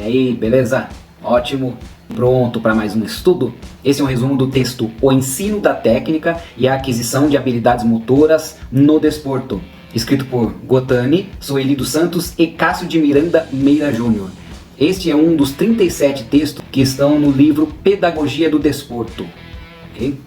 aí, beleza? Ótimo. Pronto para mais um estudo? Esse é um resumo do texto O Ensino da Técnica e a Aquisição de Habilidades Motoras no Desporto, escrito por Gotani, Sueli dos Santos e Cássio de Miranda Meira Júnior. Este é um dos 37 textos que estão no livro Pedagogia do Desporto. Ok?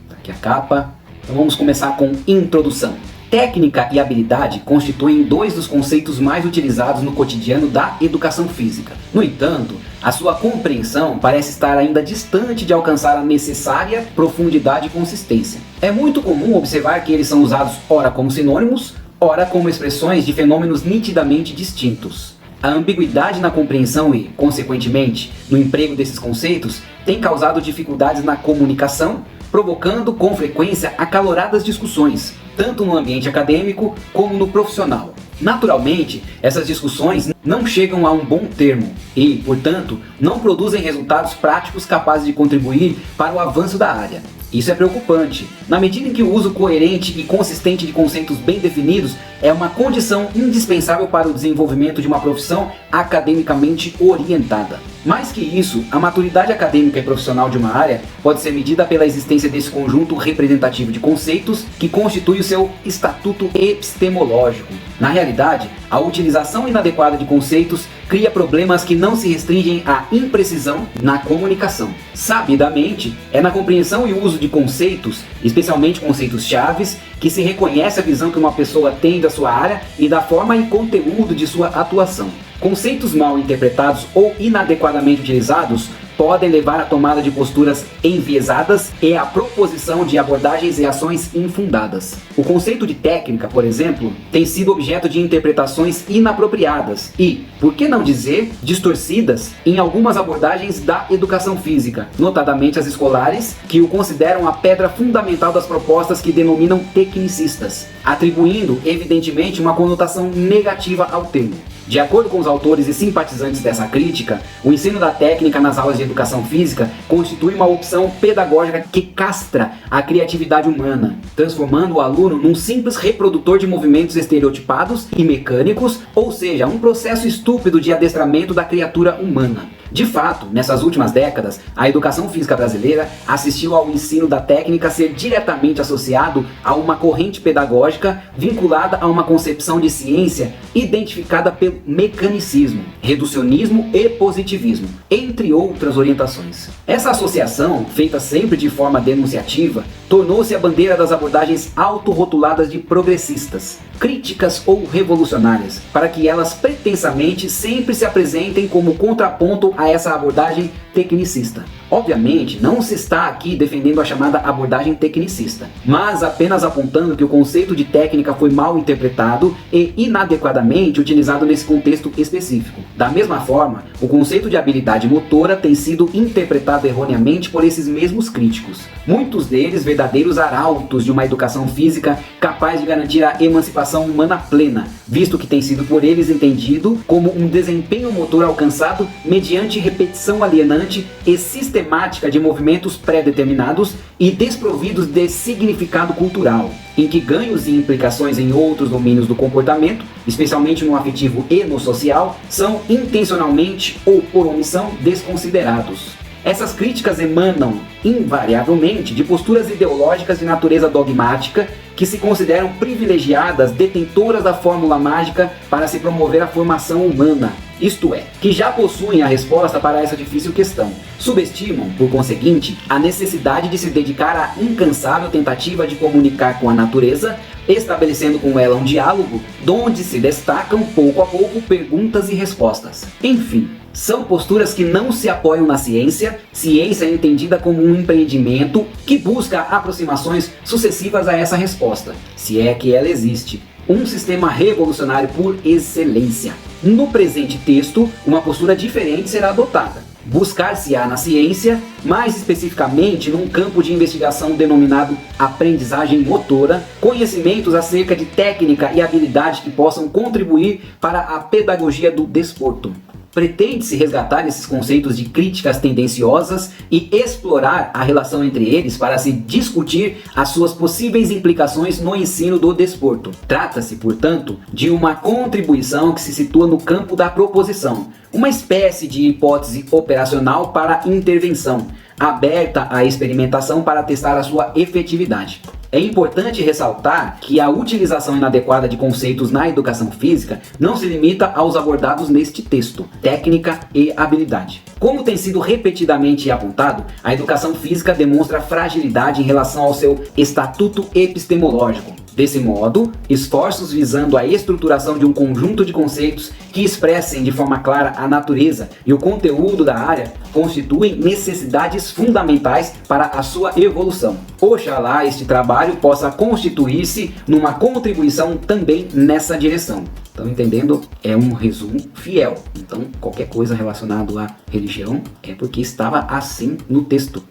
Tá aqui a capa. Então vamos começar com introdução. Técnica e habilidade constituem dois dos conceitos mais utilizados no cotidiano da educação física. No entanto, a sua compreensão parece estar ainda distante de alcançar a necessária profundidade e consistência. É muito comum observar que eles são usados ora como sinônimos, ora como expressões de fenômenos nitidamente distintos. A ambiguidade na compreensão e, consequentemente, no emprego desses conceitos tem causado dificuldades na comunicação, provocando com frequência acaloradas discussões, tanto no ambiente acadêmico como no profissional. Naturalmente, essas discussões não chegam a um bom termo e, portanto, não produzem resultados práticos capazes de contribuir para o avanço da área. Isso é preocupante, na medida em que o uso coerente e consistente de conceitos bem definidos é uma condição indispensável para o desenvolvimento de uma profissão academicamente orientada. Mais que isso, a maturidade acadêmica e profissional de uma área pode ser medida pela existência desse conjunto representativo de conceitos que constitui o seu estatuto epistemológico. Na realidade, a utilização inadequada de conceitos cria problemas que não se restringem à imprecisão na comunicação. Sabidamente, é na compreensão e uso de conceitos, especialmente conceitos chaves, que se reconhece a visão que uma pessoa tem da sua área e da forma e conteúdo de sua atuação. Conceitos mal interpretados ou inadequadamente utilizados podem levar à tomada de posturas enviesadas e à proposição de abordagens e ações infundadas. O conceito de técnica, por exemplo, tem sido objeto de interpretações inapropriadas e, por que não dizer, distorcidas em algumas abordagens da educação física, notadamente as escolares, que o consideram a pedra fundamental das propostas que denominam tecnicistas, atribuindo, evidentemente, uma conotação negativa ao termo. De acordo com os autores e simpatizantes dessa crítica, o ensino da técnica nas aulas de educação física constitui uma opção pedagógica que castra a criatividade humana, transformando o aluno num simples reprodutor de movimentos estereotipados e mecânicos, ou seja, um processo estúpido de adestramento da criatura humana. De fato, nessas últimas décadas, a educação física brasileira assistiu ao ensino da técnica ser diretamente associado a uma corrente pedagógica vinculada a uma concepção de ciência identificada pelo mecanicismo, reducionismo e positivismo, entre outras orientações. Essa associação, feita sempre de forma denunciativa, tornou-se a bandeira das abordagens autorrotuladas de progressistas, críticas ou revolucionárias, para que elas pretensamente sempre se apresentem como contraponto a essa abordagem tecnicista. Obviamente, não se está aqui defendendo a chamada abordagem tecnicista, mas apenas apontando que o conceito de técnica foi mal interpretado e inadequadamente utilizado nesse contexto específico. Da mesma forma, o conceito de habilidade motora tem sido interpretado erroneamente por esses mesmos críticos. Muitos deles verdadeiros arautos de uma educação física capaz de garantir a emancipação humana plena, visto que tem sido por eles entendido como um desempenho motor alcançado mediante repetição alienante e sistemática de movimentos pré-determinados e desprovidos de significado cultural, em que ganhos e implicações em outros domínios do comportamento, especialmente no afetivo e no social, são intencionalmente ou por omissão desconsiderados. Essas críticas emanam, invariavelmente, de posturas ideológicas de natureza dogmática que se consideram privilegiadas, detentoras da fórmula mágica para se promover a formação humana, isto é, que já possuem a resposta para essa difícil questão. Subestimam, por conseguinte, a necessidade de se dedicar à incansável tentativa de comunicar com a natureza, estabelecendo com ela um diálogo, donde se destacam pouco a pouco perguntas e respostas. Enfim, são posturas que não se apoiam na ciência, ciência entendida como um empreendimento que busca aproximações sucessivas a essa resposta, se é que ela existe. Um sistema revolucionário por excelência. No presente texto, uma postura diferente será adotada. Buscar-se-á na ciência, mais especificamente num campo de investigação denominado aprendizagem motora, conhecimentos acerca de técnica e habilidade que possam contribuir para a pedagogia do desporto. Pretende-se resgatar esses conceitos de críticas tendenciosas e explorar a relação entre eles para se discutir as suas possíveis implicações no ensino do desporto. Trata-se, portanto, de uma contribuição que se situa no campo da proposição, uma espécie de hipótese operacional para intervenção, aberta à experimentação para testar a sua efetividade. É importante ressaltar que a utilização inadequada de conceitos na educação física não se limita aos abordados neste texto, técnica e habilidade. Como tem sido repetidamente apontado, a educação física demonstra fragilidade em relação ao seu estatuto epistemológico. Desse modo, esforços visando a estruturação de um conjunto de conceitos que expressem de forma clara a natureza e o conteúdo da área constituem necessidades fundamentais para a sua evolução. Oxalá este trabalho possa constituir-se numa contribuição também nessa direção. Estão entendendo? É um resumo fiel. Então, qualquer coisa relacionada à religião é porque estava assim no texto.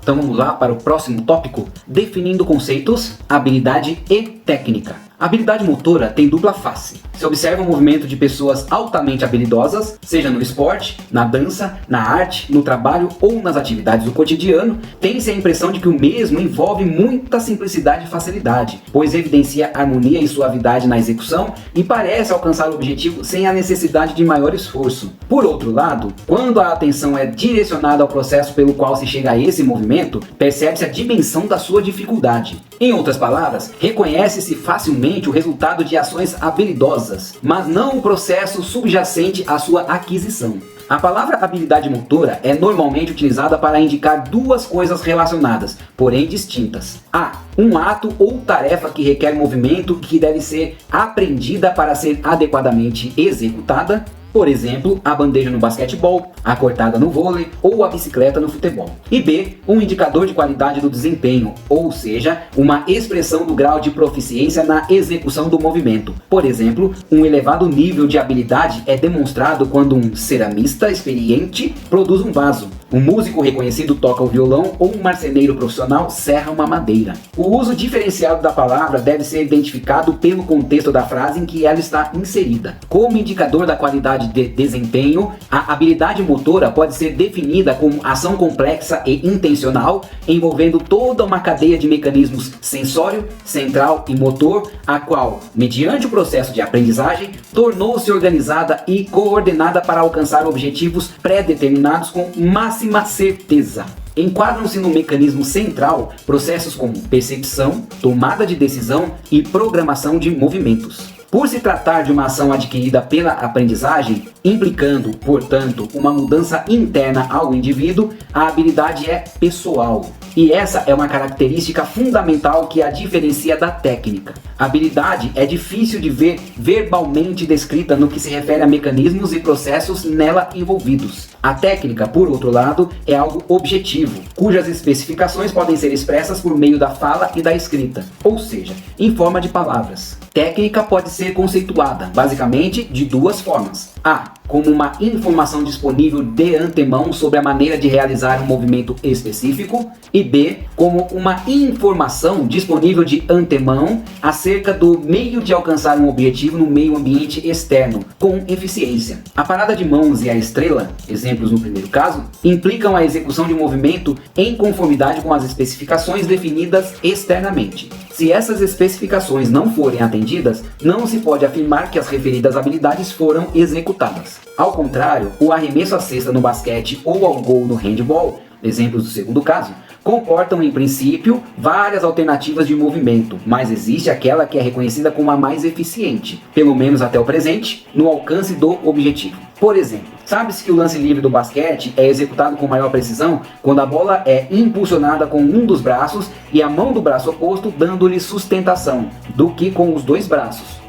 Então vamos lá para o próximo tópico, definindo conceitos, habilidade e técnica. A habilidade motora tem dupla face. Se observa o movimento de pessoas altamente habilidosas, seja no esporte, na dança, na arte, no trabalho ou nas atividades do cotidiano, tem-se a impressão de que o mesmo envolve muita simplicidade e facilidade, pois evidencia harmonia e suavidade na execução e parece alcançar o objetivo sem a necessidade de maior esforço. Por outro lado, quando a atenção é direcionada ao processo pelo qual se chega a esse movimento, percebe-se a dimensão da sua dificuldade. Em outras palavras, reconhece-se facilmente o resultado de ações habilidosas, mas não o processo subjacente à sua aquisição. A palavra habilidade motora é normalmente utilizada para indicar duas coisas relacionadas, porém distintas. A. Um ato ou tarefa que requer movimento que deve ser aprendida para ser adequadamente executada. Por exemplo, a bandeja no basquetebol, a cortada no vôlei ou a bicicleta no futebol. E B, um indicador de qualidade do desempenho, ou seja, uma expressão do grau de proficiência na execução do movimento. Por exemplo, um elevado nível de habilidade é demonstrado quando um ceramista experiente produz um vaso, um músico reconhecido toca o violão ou um marceneiro profissional serra uma madeira. O uso diferenciado da palavra deve ser identificado pelo contexto da frase em que ela está inserida. Como indicador da qualidade de desempenho, a habilidade motora pode ser definida como ação complexa e intencional, envolvendo toda uma cadeia de mecanismos sensório, central e motor, a qual, mediante o processo de aprendizagem, tornou-se organizada e coordenada para alcançar objetivos pré-determinados com máxima certeza. Enquadram-se no mecanismo central processos como percepção, tomada de decisão e programação de movimentos. Por se tratar de uma ação adquirida pela aprendizagem, implicando, portanto, uma mudança interna ao indivíduo, a habilidade é pessoal. E essa é uma característica fundamental que a diferencia da técnica. A habilidade é difícil de ver verbalmente descrita no que se refere a mecanismos e processos nela envolvidos. A técnica, por outro lado, é algo objetivo, cujas especificações podem ser expressas por meio da fala e da escrita, ou seja, em forma de palavras. Técnica pode ser conceituada, basicamente, de duas formas. A. Como uma informação disponível de antemão sobre a maneira de realizar um movimento específico. E B. Como uma informação disponível de antemão acerca do meio de alcançar um objetivo no meio ambiente externo, com eficiência. A parada de mãos e a estrela, exemplos no primeiro caso, implicam a execução de um movimento em conformidade com as especificações definidas externamente. Se essas especificações não forem atendidas, não se pode afirmar que as referidas habilidades foram executadas. Ao contrário, o arremesso à cesta no basquete ou ao gol no handball, exemplos do segundo caso, comportam em princípio várias alternativas de movimento, mas existe aquela que é reconhecida como a mais eficiente, pelo menos até o presente, no alcance do objetivo. Por exemplo, sabe-se que o lance livre do basquete é executado com maior precisão quando a bola é impulsionada com um dos braços e a mão do braço oposto dando-lhe sustentação, do que com os dois braços.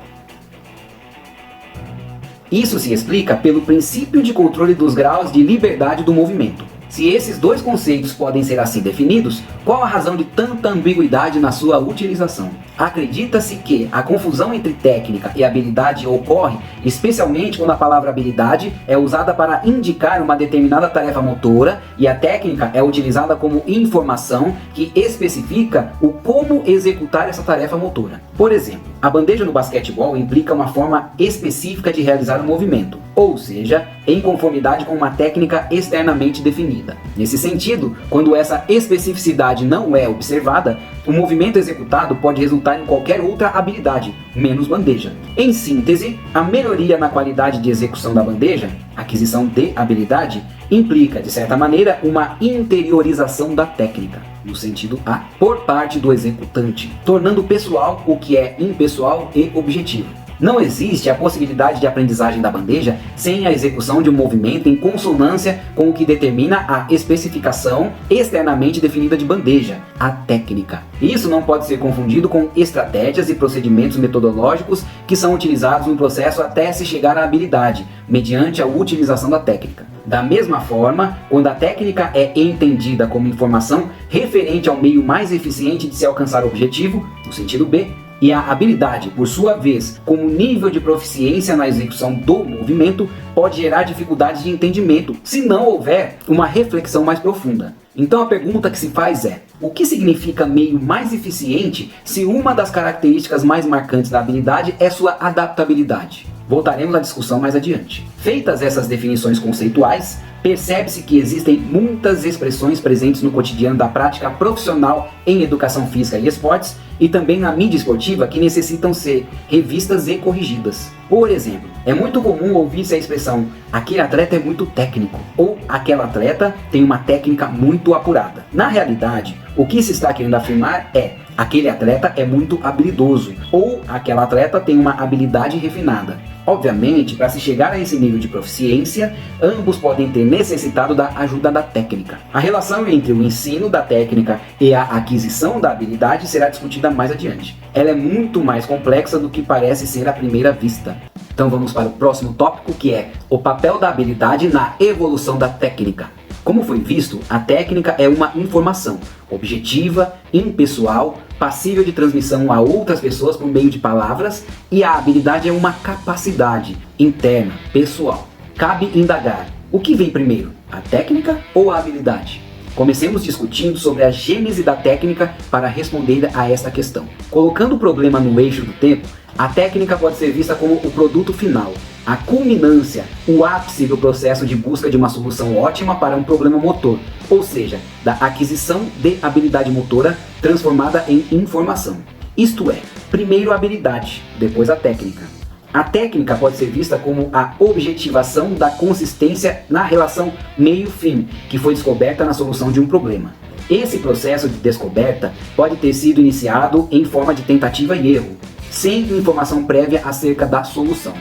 Isso se explica pelo princípio de controle dos graus de liberdade do movimento. Se esses dois conceitos podem ser assim definidos, qual a razão de tanta ambiguidade na sua utilização? Acredita-se que a confusão entre técnica e habilidade ocorre especialmente quando a palavra habilidade é usada para indicar uma determinada tarefa motora e a técnica é utilizada como informação que especifica o como executar essa tarefa motora. Por exemplo, A bandeja no basquetebol implica uma forma específica de realizar o movimento, ou seja, em conformidade com uma técnica externamente definida. Nesse sentido, quando essa especificidade não é observada, o movimento executado pode resultar em qualquer outra habilidade, menos bandeja. Em síntese, a melhoria na qualidade de execução da bandeja, aquisição de habilidade, implica, de certa maneira, uma interiorização da técnica, no sentido A, por parte do executante, tornando pessoal o que é impessoal e objetivo. Não existe a possibilidade de aprendizagem da bandeja sem a execução de um movimento em consonância com o que determina a especificação externamente definida de bandeja, a técnica. Isso não pode ser confundido com estratégias e procedimentos metodológicos que são utilizados no processo até se chegar à habilidade, mediante a utilização da técnica. Da mesma forma, quando a técnica é entendida como informação referente ao meio mais eficiente de se alcançar o objetivo, no sentido B, e a habilidade, por sua vez, como nível de proficiência na execução do movimento, pode gerar dificuldades de entendimento, se não houver uma reflexão mais profunda. Então a pergunta que se faz é: o que significa meio mais eficiente se uma das características mais marcantes da habilidade é sua adaptabilidade? Voltaremos à discussão mais adiante. Feitas essas definições conceituais, percebe-se que existem muitas expressões presentes no cotidiano da prática profissional em educação física e esportes e também na mídia esportiva que necessitam ser revistas e corrigidas. Por exemplo, é muito comum ouvir-se a expressão "aquele atleta é muito técnico" ou "aquela atleta tem uma técnica muito apurada". Na realidade, o que se está querendo afirmar é "aquele atleta é muito habilidoso" ou "aquela atleta tem uma habilidade refinada". Obviamente, para se chegar a esse nível de proficiência, ambos podem ter necessitado da ajuda da técnica. A relação entre o ensino da técnica e a aquisição da habilidade será discutida mais adiante. Ela é muito mais complexa do que parece ser à primeira vista. Então vamos para o próximo tópico, que é o papel da habilidade na evolução da técnica. Como foi visto, a técnica é uma informação objetiva, impessoal, passível de transmissão a outras pessoas por meio de palavras, e a habilidade é uma capacidade interna, pessoal. Cabe indagar: o que vem primeiro, a técnica ou a habilidade? Comecemos discutindo sobre a gênese da técnica para responder a esta questão. Colocando o problema no eixo do tempo, a técnica pode ser vista como o produto final, a culminância, o ápice do processo de busca de uma solução ótima para um problema motor, ou seja, da aquisição de habilidade motora transformada em informação. Isto é, primeiro a habilidade, depois a técnica. A técnica pode ser vista como a objetivação da consistência na relação meio-fim, que foi descoberta na solução de um problema. Esse processo de descoberta pode ter sido iniciado em forma de tentativa e erro, sem informação prévia acerca da solução.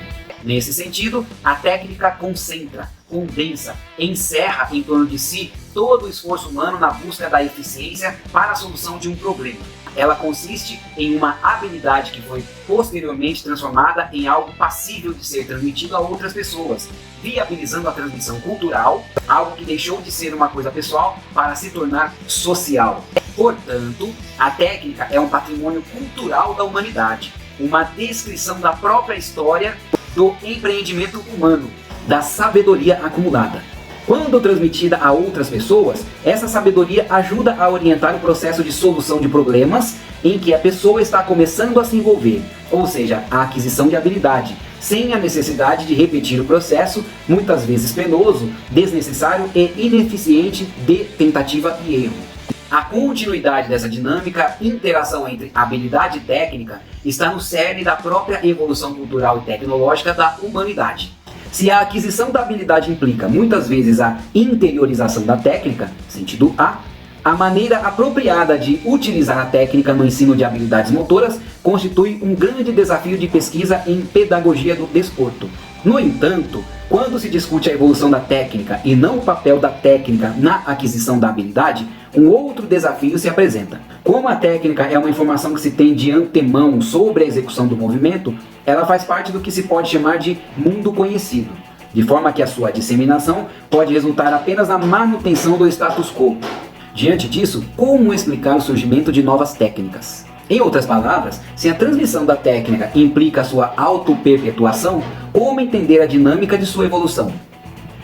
Nesse sentido, a técnica concentra, condensa, encerra em torno de si todo o esforço humano na busca da eficiência para a solução de um problema. Ela consiste em uma habilidade que foi posteriormente transformada em algo passível de ser transmitido a outras pessoas, viabilizando a transmissão cultural, algo que deixou de ser uma coisa pessoal para se tornar social. Portanto, a técnica é um patrimônio cultural da humanidade, uma descrição da própria história do empreendimento humano, da sabedoria acumulada. Quando transmitida a outras pessoas, essa sabedoria ajuda a orientar o processo de solução de problemas em que a pessoa está começando a se envolver, ou seja, a aquisição de habilidade, sem a necessidade de repetir o processo, muitas vezes penoso, desnecessário e ineficiente de tentativa e erro. A continuidade dessa dinâmica, interação entre habilidade e técnica, está no cerne da própria evolução cultural e tecnológica da humanidade. Se a aquisição da habilidade implica muitas vezes a interiorização da técnica, sentido a maneira apropriada de utilizar a técnica no ensino de habilidades motoras constitui um grande desafio de pesquisa em pedagogia do desporto. No entanto, quando se discute a evolução da técnica e não o papel da técnica na aquisição da habilidade, um outro desafio se apresenta. Como a técnica é uma informação que se tem de antemão sobre a execução do movimento, ela faz parte do que se pode chamar de mundo conhecido, de forma que a sua disseminação pode resultar apenas na manutenção do status quo. Diante disso, como explicar o surgimento de novas técnicas? Em outras palavras, se a transmissão da técnica implica a sua auto-perpetuação, como entender a dinâmica de sua evolução?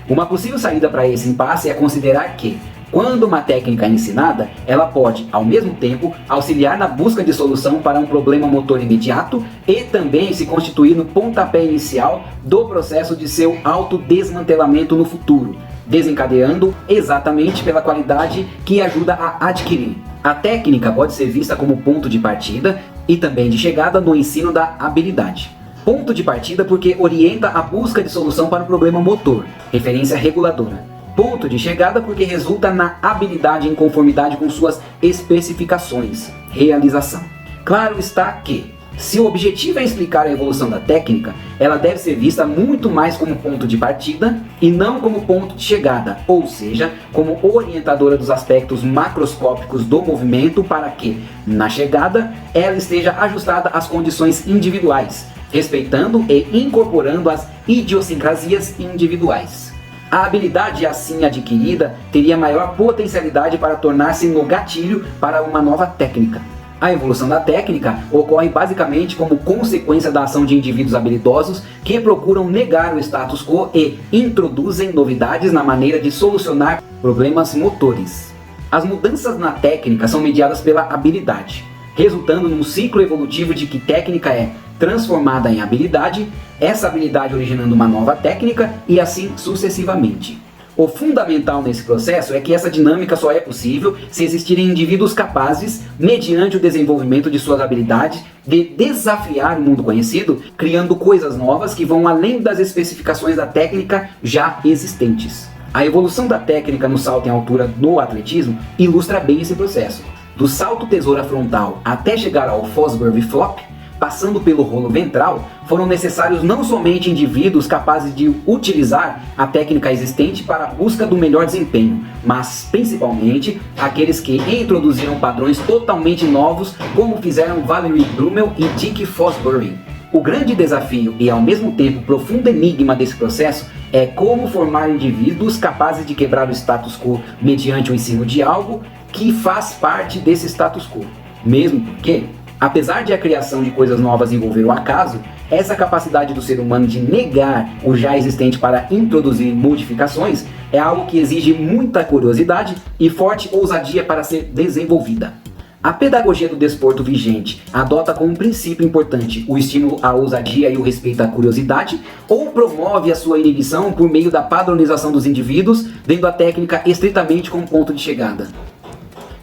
Uma possível saída para esse impasse é considerar que, Quando uma técnica é ensinada, ela pode, ao mesmo tempo, auxiliar na busca de solução para um problema motor imediato e também se constituir no pontapé inicial do processo de seu autodesmantelamento no futuro, desencadeando exatamente pela qualidade que ajuda a adquirir. A técnica pode ser vista como ponto de partida e também de chegada no ensino da habilidade. Ponto de partida porque orienta a busca de solução para o problema motor, referência reguladora. Ponto de chegada porque resulta na habilidade em conformidade com suas especificações, realização. Claro está que, se o objetivo é explicar a evolução da técnica, ela deve ser vista muito mais como ponto de partida e não como ponto de chegada, ou seja, como orientadora dos aspectos macroscópicos do movimento para que, na chegada, ela esteja ajustada às condições individuais, respeitando e incorporando as idiosincrasias individuais. A habilidade assim adquirida teria maior potencialidade para tornar-se no gatilho para uma nova técnica. A evolução da técnica ocorre basicamente como consequência da ação de indivíduos habilidosos que procuram negar o status quo e introduzem novidades na maneira de solucionar problemas motores. As mudanças na técnica são mediadas pela habilidade, resultando num ciclo evolutivo de que técnica é transformada em habilidade, essa habilidade originando uma nova técnica e assim sucessivamente. O fundamental nesse processo é que essa dinâmica só é possível se existirem indivíduos capazes, mediante o desenvolvimento de suas habilidades, de desafiar o mundo conhecido, criando coisas novas que vão além das especificações da técnica já existentes. A evolução da técnica no salto em altura no atletismo ilustra bem esse processo. Do salto tesoura frontal até chegar ao Fosbury Flop, passando pelo rolo ventral, foram necessários não somente indivíduos capazes de utilizar a técnica existente para a busca do melhor desempenho, mas principalmente aqueles que introduziram padrões totalmente novos, como fizeram Valerie Brummel e Dick Fosbury. O grande desafio e ao mesmo tempo profundo enigma desse processo é como formar indivíduos capazes de quebrar o status quo mediante o ensino de algo que faz parte desse status quo. Mesmo porque, apesar de a criação de coisas novas envolver o acaso, essa capacidade do ser humano de negar o já existente para introduzir modificações é algo que exige muita curiosidade e forte ousadia para ser desenvolvida. A pedagogia do desporto vigente adota como princípio importante o estímulo à ousadia e o respeito à curiosidade, ou promove a sua inibição por meio da padronização dos indivíduos, vendo a técnica estritamente como ponto de chegada.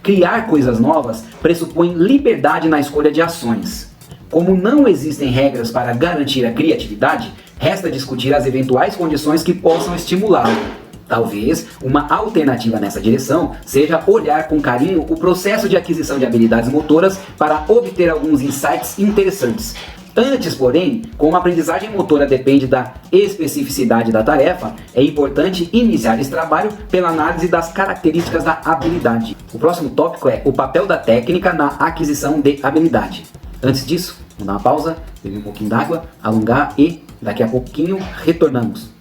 Criar coisas novas pressupõe liberdade na escolha de ações. Como não existem regras para garantir a criatividade, resta discutir as eventuais condições que possam estimulá-la. Talvez uma alternativa nessa direção seja olhar com carinho o processo de aquisição de habilidades motoras para obter alguns insights interessantes. Antes, porém, como a aprendizagem motora depende da especificidade da tarefa, é importante iniciar esse trabalho pela análise das características da habilidade. O próximo tópico é o papel da técnica na aquisição de habilidade. Antes disso, vamos dar uma pausa, beber um pouquinho d'água, alongar e daqui a pouquinho retornamos.